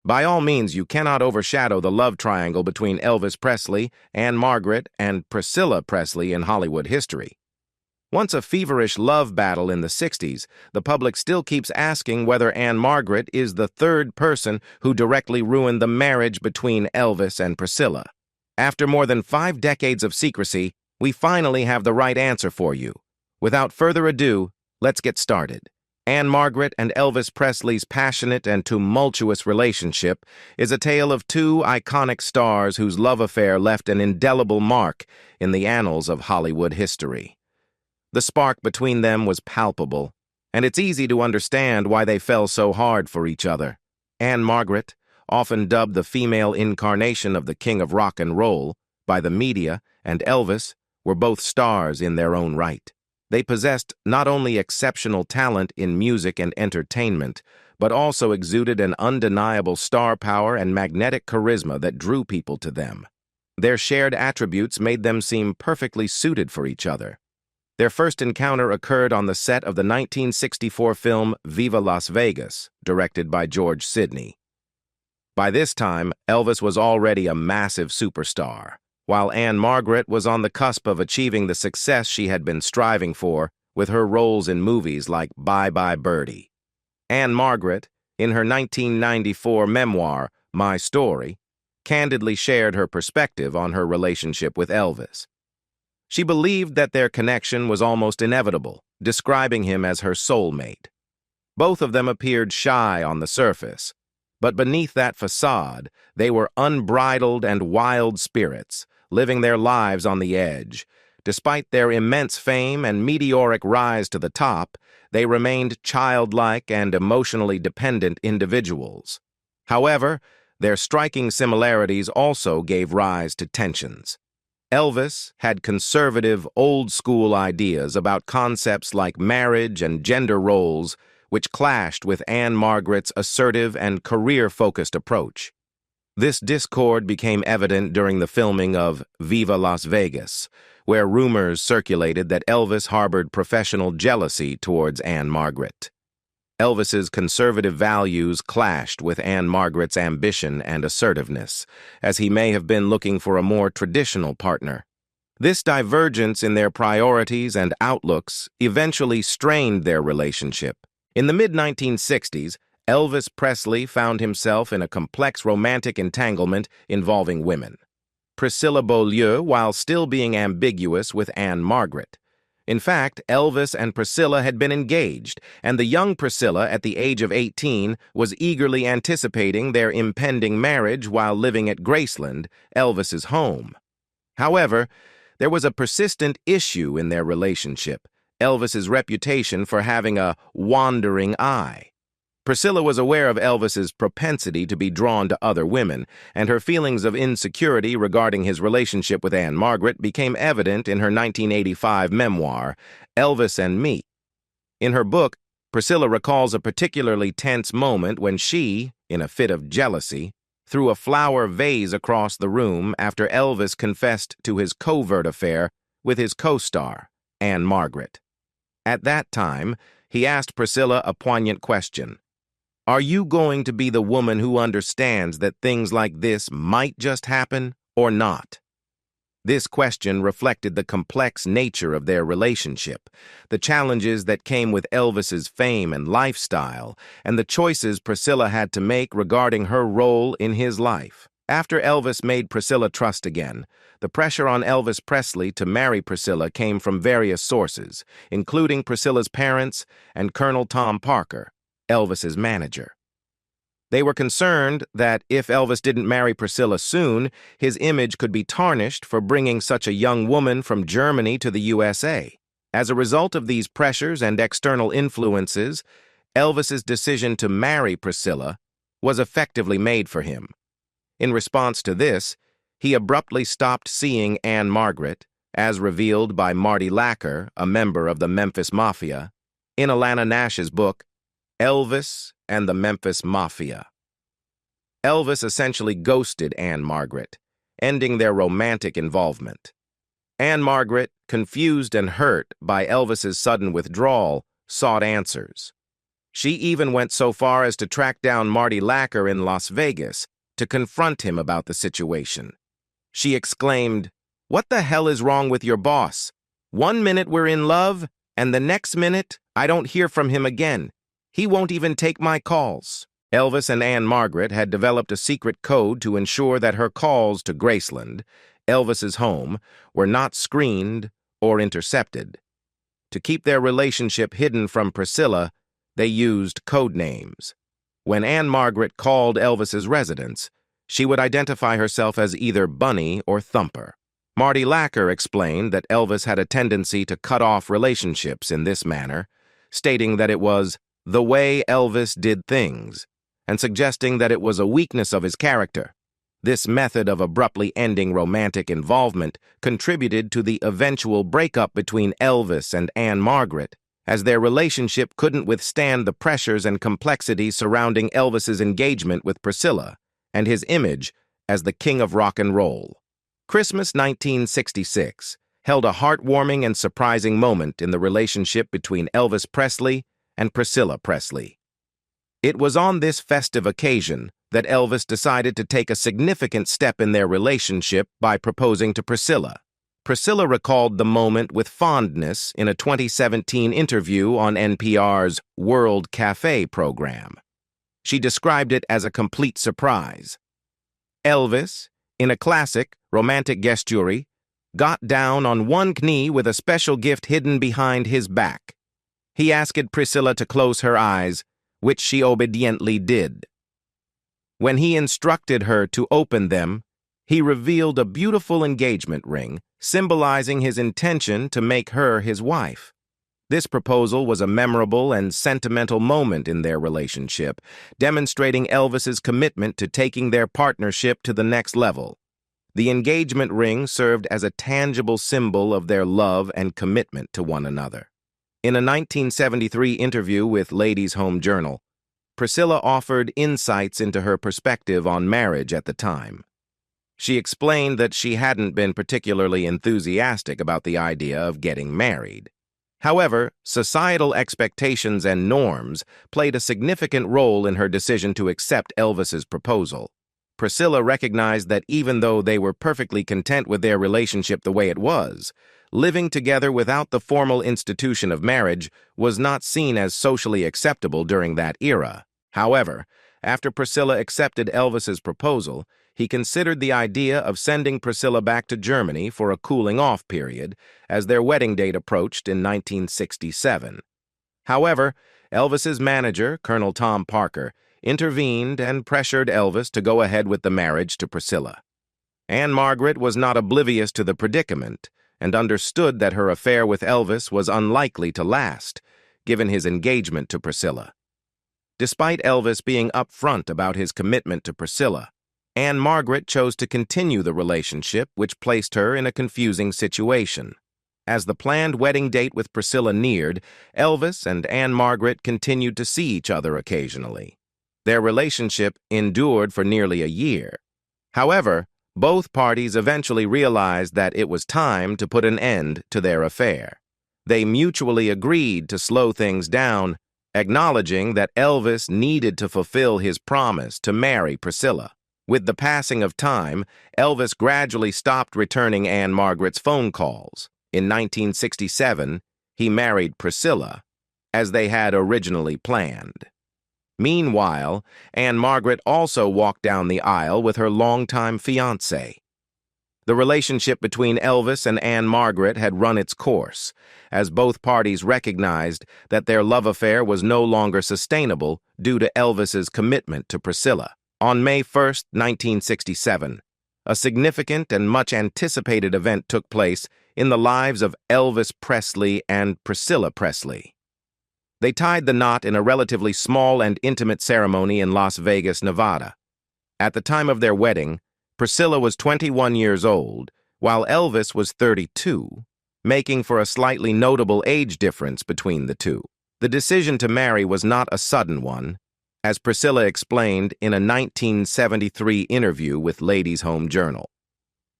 By all means, you cannot overshadow the love triangle between Elvis Presley, Ann-Margret, and Priscilla Presley in Hollywood history. Once a feverish love battle in the 60s, the public still keeps asking whether Ann-Margret is the third person who directly ruined the marriage between Elvis and Priscilla. After more than 5 decades of secrecy, we finally have the right answer for you. Without further ado, let's get started. Ann-Margret and Elvis Presley's passionate and tumultuous relationship is a tale of two iconic stars whose love affair left an indelible mark in the annals of Hollywood history. The spark between them was palpable, and it's easy to understand why they fell so hard for each other. Ann-Margret, often dubbed the female incarnation of the king of rock and roll by the media, and Elvis were both stars in their own right. They possessed not only exceptional talent in music and entertainment, but also exuded an undeniable star power and magnetic charisma that drew people to them. Their shared attributes made them seem perfectly suited for each other. Their first encounter occurred on the set of the 1964 film Viva Las Vegas, directed by George Sidney. By this time, Elvis was already a massive superstar, while Ann-Margret was on the cusp of achieving the success she had been striving for with her roles in movies like Bye Bye Birdie. Ann-Margret, in her 1994 memoir, My Story, candidly shared her perspective on her relationship with Elvis. She believed that their connection was almost inevitable, describing him as her soulmate. Both of them appeared shy on the surface, but beneath that facade, they were unbridled and wild spirits, living their lives on the edge. Despite their immense fame and meteoric rise to the top, they remained childlike and emotionally dependent individuals. However, their striking similarities also gave rise to tensions. Elvis had conservative, old-school ideas about concepts like marriage and gender roles, which clashed with Ann-Margret's assertive and career-focused approach. This discord became evident during the filming of Viva Las Vegas, where rumors circulated that Elvis harbored professional jealousy towards Ann-Margret. Elvis's conservative values clashed with Ann-Margret's ambition and assertiveness, as he may have been looking for a more traditional partner. This divergence in their priorities and outlooks eventually strained their relationship. In the mid-1960s, Elvis Presley found himself in a complex romantic entanglement involving women. Priscilla Beaulieu, while still being ambiguous with Ann-Margret. In fact, Elvis and Priscilla had been engaged, and the young Priscilla, at the age of 18, was eagerly anticipating their impending marriage while living at Graceland, Elvis's home. However, there was a persistent issue in their relationship: Elvis's reputation for having a wandering eye. Priscilla was aware of Elvis's propensity to be drawn to other women, and her feelings of insecurity regarding his relationship with Ann-Margret became evident in her 1985 memoir, Elvis and Me. In her book, Priscilla recalls a particularly tense moment when she, in a fit of jealousy, threw a flower vase across the room after Elvis confessed to his covert affair with his co-star, Ann-Margret. At that time, he asked Priscilla a poignant question: "Are you going to be the woman who understands that things like this might just happen or not?" This question reflected the complex nature of their relationship, the challenges that came with Elvis's fame and lifestyle, and the choices Priscilla had to make regarding her role in his life. After Elvis made Priscilla trust again, the pressure on Elvis Presley to marry Priscilla came from various sources, including Priscilla's parents and Colonel Tom Parker, Elvis's manager. They were concerned that if Elvis didn't marry Priscilla soon, his image could be tarnished for bringing such a young woman from Germany to the USA. As a result of these pressures and external influences, Elvis's decision to marry Priscilla was effectively made for him. In response to this, he abruptly stopped seeing Ann-Margret, as revealed by Marty Lacker, a member of the Memphis Mafia, in Alana Nash's book, Elvis and the Memphis Mafia. Elvis essentially ghosted Ann-Margret, ending their romantic involvement. Ann-Margret, confused and hurt by Elvis's sudden withdrawal, sought answers. She even went so far as to track down Marty Lacker in Las Vegas to confront him about the situation. She exclaimed, "What the hell is wrong with your boss? 1 minute we're in love, and the next minute I don't hear from him again. He won't even take my calls." Elvis and Ann-Margret had developed a secret code to ensure that her calls to Graceland, Elvis's home, were not screened or intercepted. To keep their relationship hidden from Priscilla, they used code names. When Ann-Margret called Elvis's residence, she would identify herself as either Bunny or Thumper. Marty Lacker explained that Elvis had a tendency to cut off relationships in this manner, stating that it was the way Elvis did things, and suggesting that it was a weakness of his character. This method of abruptly ending romantic involvement contributed to the eventual breakup between Elvis and Ann-Margret, as their relationship couldn't withstand the pressures and complexities surrounding Elvis's engagement with Priscilla and his image as the king of rock and roll. Christmas 1966 held a heartwarming and surprising moment in the relationship between Elvis Presley and Priscilla Presley. It was on this festive occasion that Elvis decided to take a significant step in their relationship by proposing to Priscilla. Priscilla recalled the moment with fondness in a 2017 interview on NPR's World Cafe program. She described it as a complete surprise. Elvis, in a classic romantic gesture, got down on one knee with a special gift hidden behind his back. He asked Priscilla to close her eyes, which she obediently did. When he instructed her to open them, he revealed a beautiful engagement ring, symbolizing his intention to make her his wife. This proposal was a memorable and sentimental moment in their relationship, demonstrating Elvis's commitment to taking their partnership to the next level. The engagement ring served as a tangible symbol of their love and commitment to one another. In a 1973 interview with Ladies' Home Journal, Priscilla offered insights into her perspective on marriage at the time. She explained that she hadn't been particularly enthusiastic about the idea of getting married. However, societal expectations and norms played a significant role in her decision to accept Elvis's proposal. Priscilla recognized that even though they were perfectly content with their relationship the way it was, living together without the formal institution of marriage was not seen as socially acceptable during that era. However, after Priscilla accepted Elvis's proposal, he considered the idea of sending Priscilla back to Germany for a cooling-off period as their wedding date approached in 1967. However, Elvis's manager, Colonel Tom Parker, intervened and pressured Elvis to go ahead with the marriage to Priscilla. Ann-Margret was not oblivious to the predicament and understood that her affair with Elvis was unlikely to last, given his engagement to Priscilla. Despite Elvis being upfront about his commitment to Priscilla, Ann-Margret chose to continue the relationship, which placed her in a confusing situation. As the planned wedding date with Priscilla neared, Elvis and Ann-Margret continued to see each other occasionally. Their relationship endured for nearly a year. However, both parties eventually realized that it was time to put an end to their affair. They mutually agreed to slow things down, acknowledging that Elvis needed to fulfill his promise to marry Priscilla. With the passing of time, Elvis gradually stopped returning Ann-Margret's phone calls. In 1967, he married Priscilla, as they had originally planned. Meanwhile, Ann-Margret also walked down the aisle with her longtime fiancé. The relationship between Elvis and Ann-Margret had run its course, as both parties recognized that their love affair was no longer sustainable due to Elvis's commitment to Priscilla. On May 1, 1967, a significant and much-anticipated event took place in the lives of Elvis Presley and Priscilla Presley. They tied the knot in a relatively small and intimate ceremony in Las Vegas, Nevada. At the time of their wedding, Priscilla was 21 years old, while Elvis was 32, making for a slightly notable age difference between the two. The decision to marry was not a sudden one, as Priscilla explained in a 1973 interview with Ladies' Home Journal.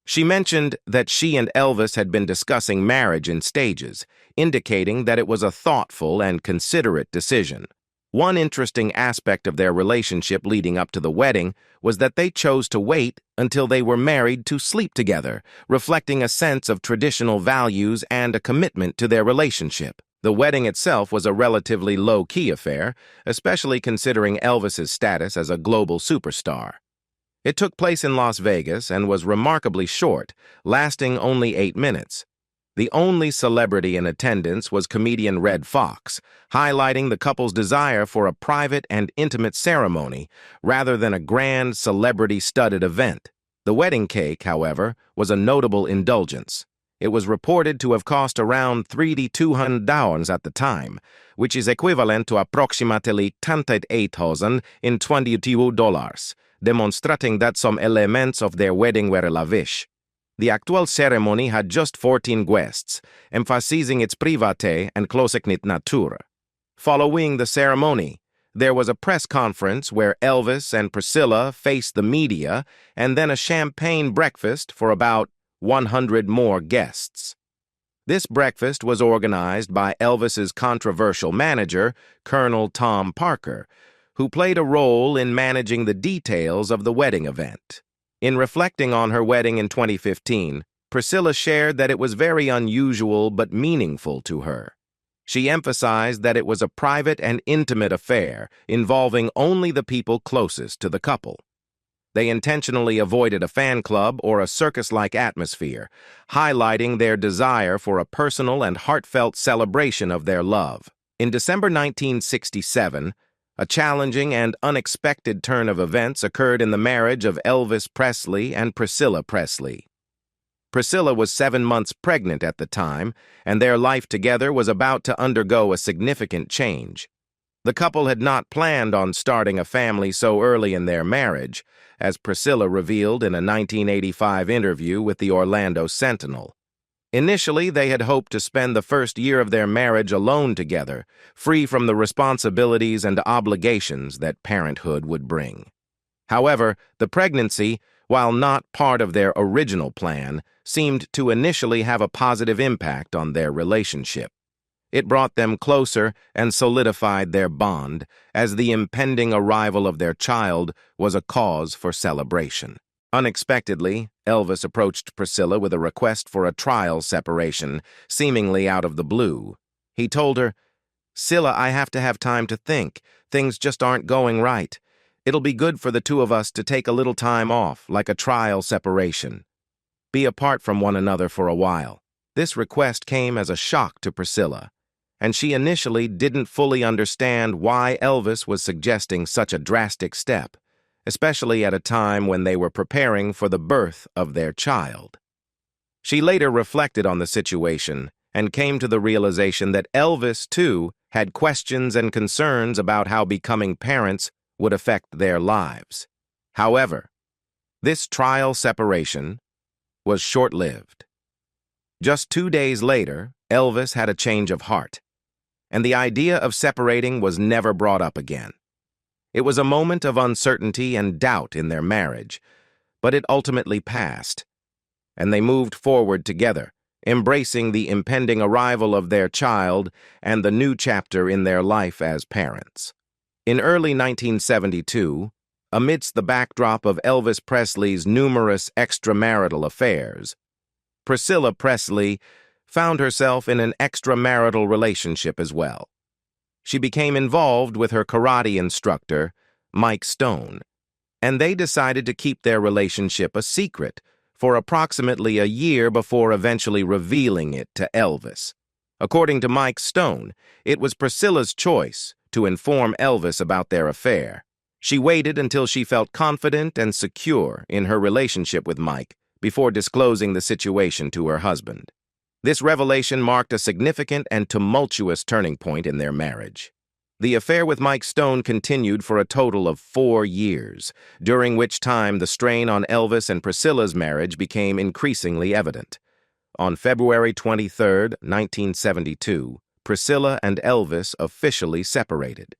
She mentioned that she and Elvis had been discussing marriage in stages, indicating that it was a thoughtful and considerate decision. One interesting aspect of their relationship leading up to the wedding was that they chose to wait until they were married to sleep together, reflecting a sense of traditional values and a commitment to their relationship. The wedding itself was a relatively low-key affair, especially considering Elvis's status as a global superstar. It took place in Las Vegas and was remarkably short, lasting only 8 minutes. The only celebrity in attendance was comedian Red Fox, highlighting the couple's desire for a private and intimate ceremony rather than a grand, celebrity-studded event. The wedding cake, however, was a notable indulgence. It was reported to have cost around $3,200 at the time, which is equivalent to approximately $28,022, demonstrating that some elements of their wedding were lavish. The actual ceremony had just 14 guests, emphasizing its private and close-knit nature. Following the ceremony, there was a press conference where Elvis and Priscilla faced the media and then a champagne breakfast for about 100 more guests. This breakfast was organized by Elvis's controversial manager, Colonel Tom Parker, who played a role in managing the details of the wedding event. In reflecting on her wedding in 2015, Priscilla shared that it was very unusual but meaningful to her. She emphasized that it was a private and intimate affair involving only the people closest to the couple. They intentionally avoided a fan club or a circus-like atmosphere, highlighting their desire for a personal and heartfelt celebration of their love. In December 1967, a challenging and unexpected turn of events occurred in the marriage of Elvis Presley and Priscilla Presley. Priscilla was 7 months pregnant at the time, and their life together was about to undergo a significant change. The couple had not planned on starting a family so early in their marriage, as Priscilla revealed in a 1985 interview with the Orlando Sentinel. Initially, they had hoped to spend the first year of their marriage alone together, free from the responsibilities and obligations that parenthood would bring. However, the pregnancy, while not part of their original plan, seemed to initially have a positive impact on their relationship. It brought them closer and solidified their bond, as the impending arrival of their child was a cause for celebration. Unexpectedly, Elvis approached Priscilla with a request for a trial separation, seemingly out of the blue. He told her, "Scylla, I have to have time to think. Things just aren't going right. It'll be good for the two of us to take a little time off, like a trial separation. Be apart from one another for a while." This request came as a shock to Priscilla, and she initially didn't fully understand why Elvis was suggesting such a drastic step, especially at a time when they were preparing for the birth of their child. She later reflected on the situation and came to the realization that Elvis, too, had questions and concerns about how becoming parents would affect their lives. However, this trial separation was short-lived. Just 2 days later, Elvis had a change of heart, and the idea of separating was never brought up again. It was a moment of uncertainty and doubt in their marriage, but it ultimately passed, and they moved forward together, embracing the impending arrival of their child and the new chapter in their life as parents. In early 1972, amidst the backdrop of Elvis Presley's numerous extramarital affairs, Priscilla Presley found herself in an extramarital relationship as well. She became involved with her karate instructor, Mike Stone, and they decided to keep their relationship a secret for approximately a year before eventually revealing it to Elvis. According to Mike Stone, it was Priscilla's choice to inform Elvis about their affair. She waited until she felt confident and secure in her relationship with Mike before disclosing the situation to her husband. This revelation marked a significant and tumultuous turning point in their marriage. The affair with Mike Stone continued for a total of 4 years, during which time the strain on Elvis and Priscilla's marriage became increasingly evident. On February 23, 1972, Priscilla and Elvis officially separated.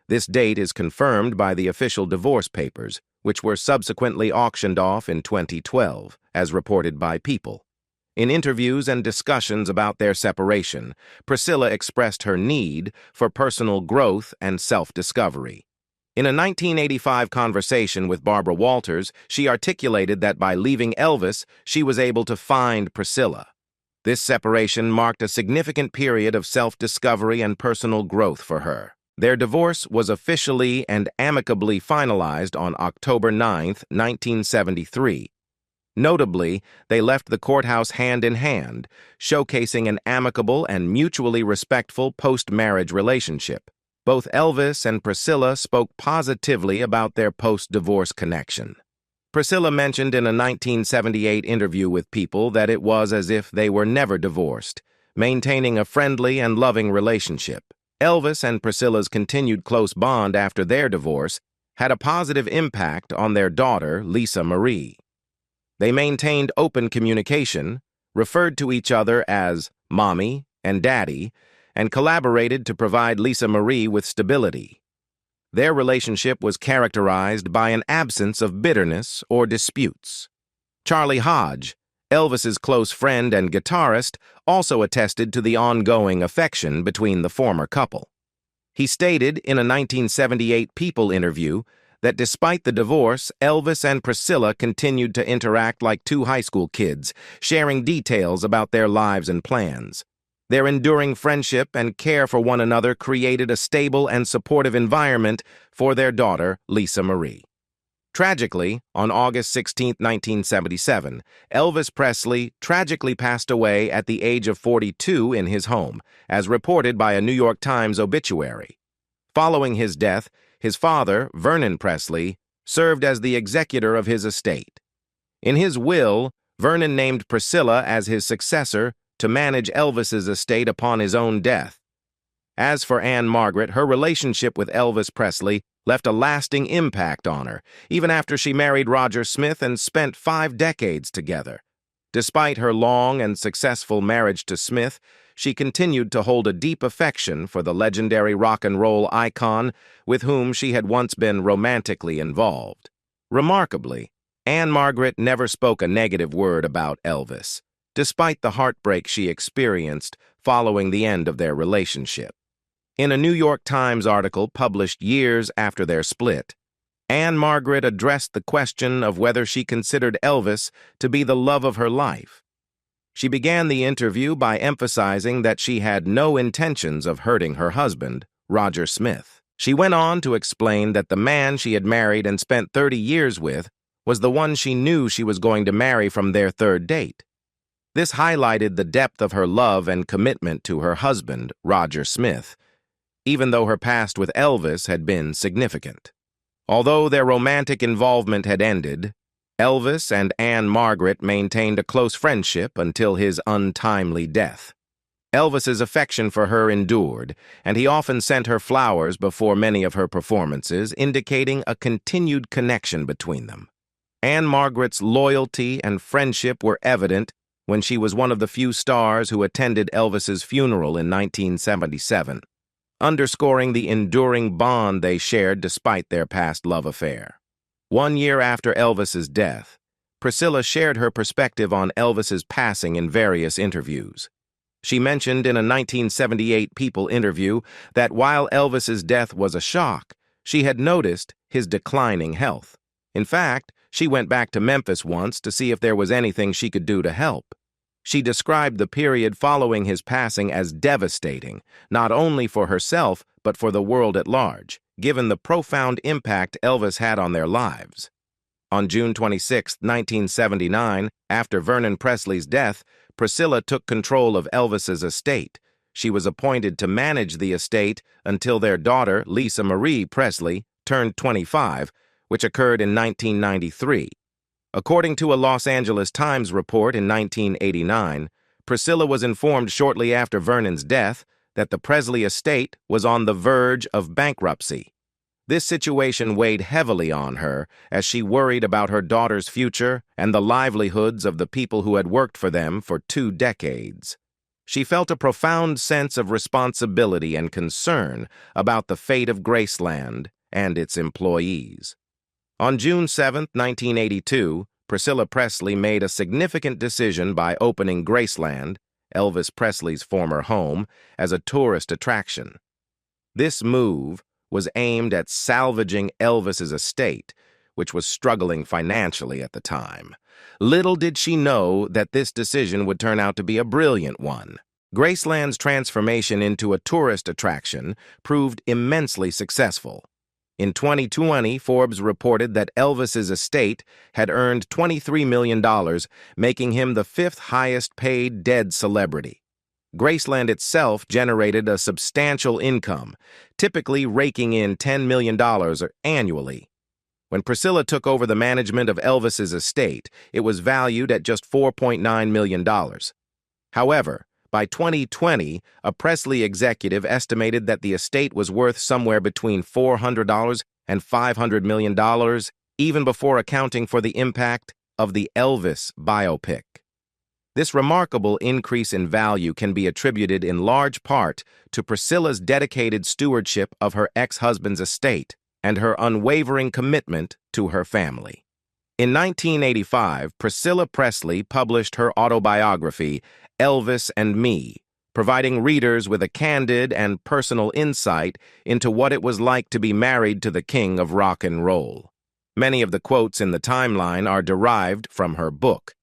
This date is confirmed by the official divorce papers, which were subsequently auctioned off in 2012, as reported by People. In interviews and discussions about their separation, Priscilla expressed her need for personal growth and self-discovery. In a 1985 conversation with Barbara Walters, she articulated that by leaving Elvis, she was able to find Priscilla. This separation marked a significant period of self-discovery and personal growth for her. Their divorce was officially and amicably finalized on October 9, 1973. Notably, they left the courthouse hand in hand, showcasing an amicable and mutually respectful post-marriage relationship. Both Elvis and Priscilla spoke positively about their post-divorce connection. Priscilla mentioned in a 1978 interview with People that it was as if they were never divorced, maintaining a friendly and loving relationship. Elvis and Priscilla's continued close bond after their divorce had a positive impact on their daughter, Lisa Marie. They maintained open communication, referred to each other as Mommy and Daddy, and collaborated to provide Lisa Marie with stability. Their relationship was characterized by an absence of bitterness or disputes. Charlie Hodge, Elvis's close friend and guitarist, also attested to the ongoing affection between the former couple. He stated in a 1978 People interview that despite the divorce, Elvis and Priscilla continued to interact like two high school kids, sharing details about their lives and plans. Their enduring friendship and care for one another created a stable and supportive environment for their daughter, Lisa Marie. Tragically, on August 16, 1977, Elvis Presley tragically passed away at the age of 42 in his home, as reported by a New York Times obituary. Following his death, his father, Vernon Presley, served as the executor of his estate. In his will, Vernon named Priscilla as his successor to manage Elvis's estate upon his own death. As for Ann-Margret, her relationship with Elvis Presley left a lasting impact on her, even after she married Roger Smith and spent 5 decades together. Despite her long and successful marriage to Smith, she continued to hold a deep affection for the legendary rock and roll icon with whom she had once been romantically involved. Remarkably, Ann-Margret never spoke a negative word about Elvis, despite the heartbreak she experienced following the end of their relationship. In a New York Times article published years after their split, Ann-Margret addressed the question of whether she considered Elvis to be the love of her life. She began the interview by emphasizing that she had no intentions of hurting her husband, Roger Smith. She went on to explain that the man she had married and spent 30 years with was the one she knew she was going to marry from their third date. This highlighted the depth of her love and commitment to her husband, Roger Smith, even though her past with Elvis had been significant. Although their romantic involvement had ended, Elvis and Ann-Margret maintained a close friendship until his untimely death. Elvis's affection for her endured, and he often sent her flowers before many of her performances, indicating a continued connection between them. Ann-Margret's loyalty and friendship were evident when she was one of the few stars who attended Elvis's funeral in 1977, underscoring the enduring bond they shared despite their past love affair. 1 year after Elvis's death, Priscilla shared her perspective on Elvis's passing in various interviews. She mentioned in a 1978 People interview that while Elvis's death was a shock, she had noticed his declining health. In fact, she went back to Memphis once to see if there was anything she could do to help. She described the period following his passing as devastating, not only for herself but for the world at large, given the profound impact Elvis had on their lives. On June 26, 1979, after Vernon Presley's death, Priscilla took control of Elvis's estate. She was appointed to manage the estate until their daughter, Lisa Marie Presley, turned 25, which occurred in 1993. According to a Los Angeles Times report in 1989, Priscilla was informed shortly after Vernon's death that the Presley estate was on the verge of bankruptcy. This situation weighed heavily on her as she worried about her daughter's future and the livelihoods of the people who had worked for them for 2 decades. She felt a profound sense of responsibility and concern about the fate of Graceland and its employees. On June 7, 1982, Priscilla Presley made a significant decision by opening Graceland, Elvis Presley's former home, as a tourist attraction. This move was aimed at salvaging Elvis's estate, which was struggling financially at the time. Little did she know that this decision would turn out to be a brilliant one. Graceland's transformation into a tourist attraction proved immensely successful. In 2020, Forbes reported that Elvis's estate had earned $23 million, making him the fifth highest-paid dead celebrity. Graceland itself generated a substantial income, typically raking in $10 million annually. When Priscilla took over the management of Elvis's estate, it was valued at just $4.9 million. However, by 2020, a Presley executive estimated that the estate was worth somewhere between $400 and $500 million, even before accounting for the impact of the Elvis biopic. This remarkable increase in value can be attributed in large part to Priscilla's dedicated stewardship of her ex-husband's estate and her unwavering commitment to her family. In 1985, Priscilla Presley published her autobiography, Elvis and Me, providing readers with a candid and personal insight into what it was like to be married to the king of rock and roll. Many of the quotes in the timeline are derived from her book.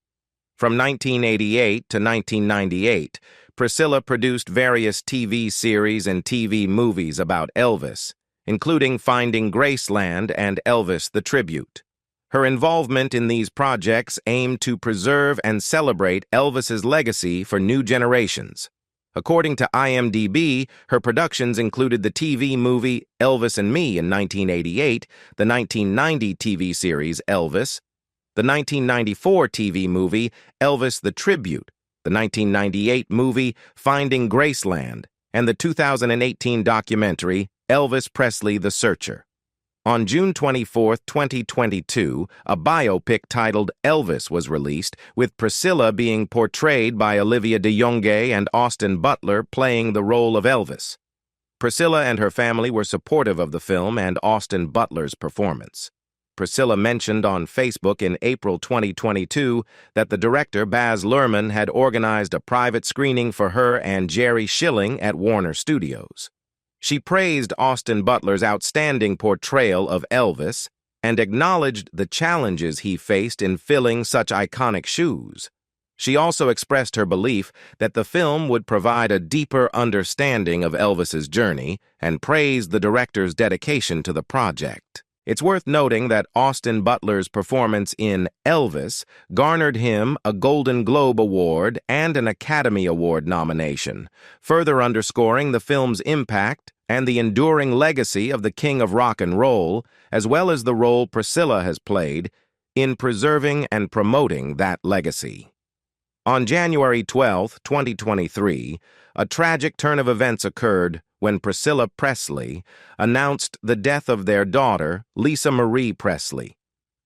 From 1988 to 1998, Priscilla produced various TV series and TV movies about Elvis, including Finding Graceland and Elvis the Tribute. Her involvement in these projects aimed to preserve and celebrate Elvis's legacy for new generations. According to IMDb, her productions included the TV movie Elvis and Me in 1988, the 1990 TV series Elvis, the 1994 TV movie Elvis the Tribute, the 1998 movie Finding Graceland, and the 2018 documentary Elvis Presley the Searcher. On June 24, 2022, a biopic titled Elvis was released, with Priscilla being portrayed by Olivia de Jonge and Austin Butler playing the role of Elvis. Priscilla and her family were supportive of the film and Austin Butler's performance. Priscilla mentioned on Facebook in April 2022 that the director, Baz Luhrmann, had organized a private screening for her and Jerry Schilling at Warner Studios. She praised Austin Butler's outstanding portrayal of Elvis and acknowledged the challenges he faced in filling such iconic shoes. She also expressed her belief that the film would provide a deeper understanding of Elvis's journey and praised the director's dedication to the project. It's worth noting that Austin Butler's performance in Elvis garnered him a Golden Globe Award and an Academy Award nomination, further underscoring the film's impact and the enduring legacy of the King of Rock and Roll, as well as the role Priscilla has played in preserving and promoting that legacy. On January 12, 2023, a tragic turn of events occurred when Priscilla Presley announced the death of their daughter, Lisa Marie Presley.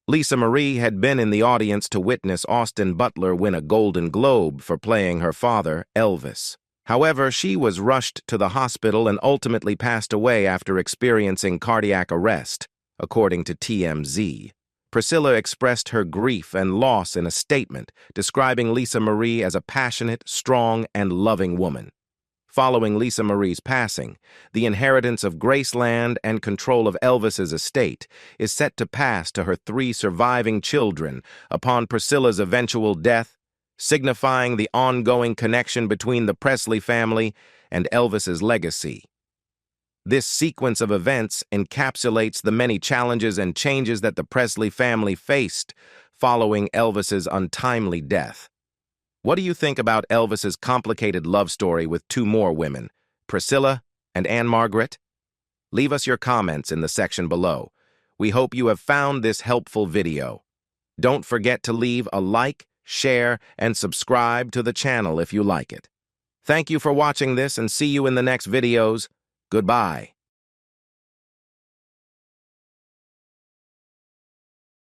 Lisa Marie had been in the audience to witness Austin Butler win a Golden Globe for playing her father, Elvis. However, she was rushed to the hospital and ultimately passed away after experiencing cardiac arrest, according to TMZ. Priscilla expressed her grief and loss in a statement, describing Lisa Marie as a passionate, strong, and loving woman. Following Lisa Marie's passing, the inheritance of Graceland and control of Elvis's estate is set to pass to her 3 surviving children upon Priscilla's eventual death, signifying the ongoing connection between the Presley family and Elvis's legacy. This sequence of events encapsulates the many challenges and changes that the Presley family faced following Elvis's untimely death. What do you think about Elvis's complicated love story with 2 more women, Priscilla and Ann-Margret? Leave us your comments in the section below. We hope you have found this helpful video. Don't forget to leave a like, share, and subscribe to the channel if you like it. Thank you for watching this and see you in the next videos. Goodbye.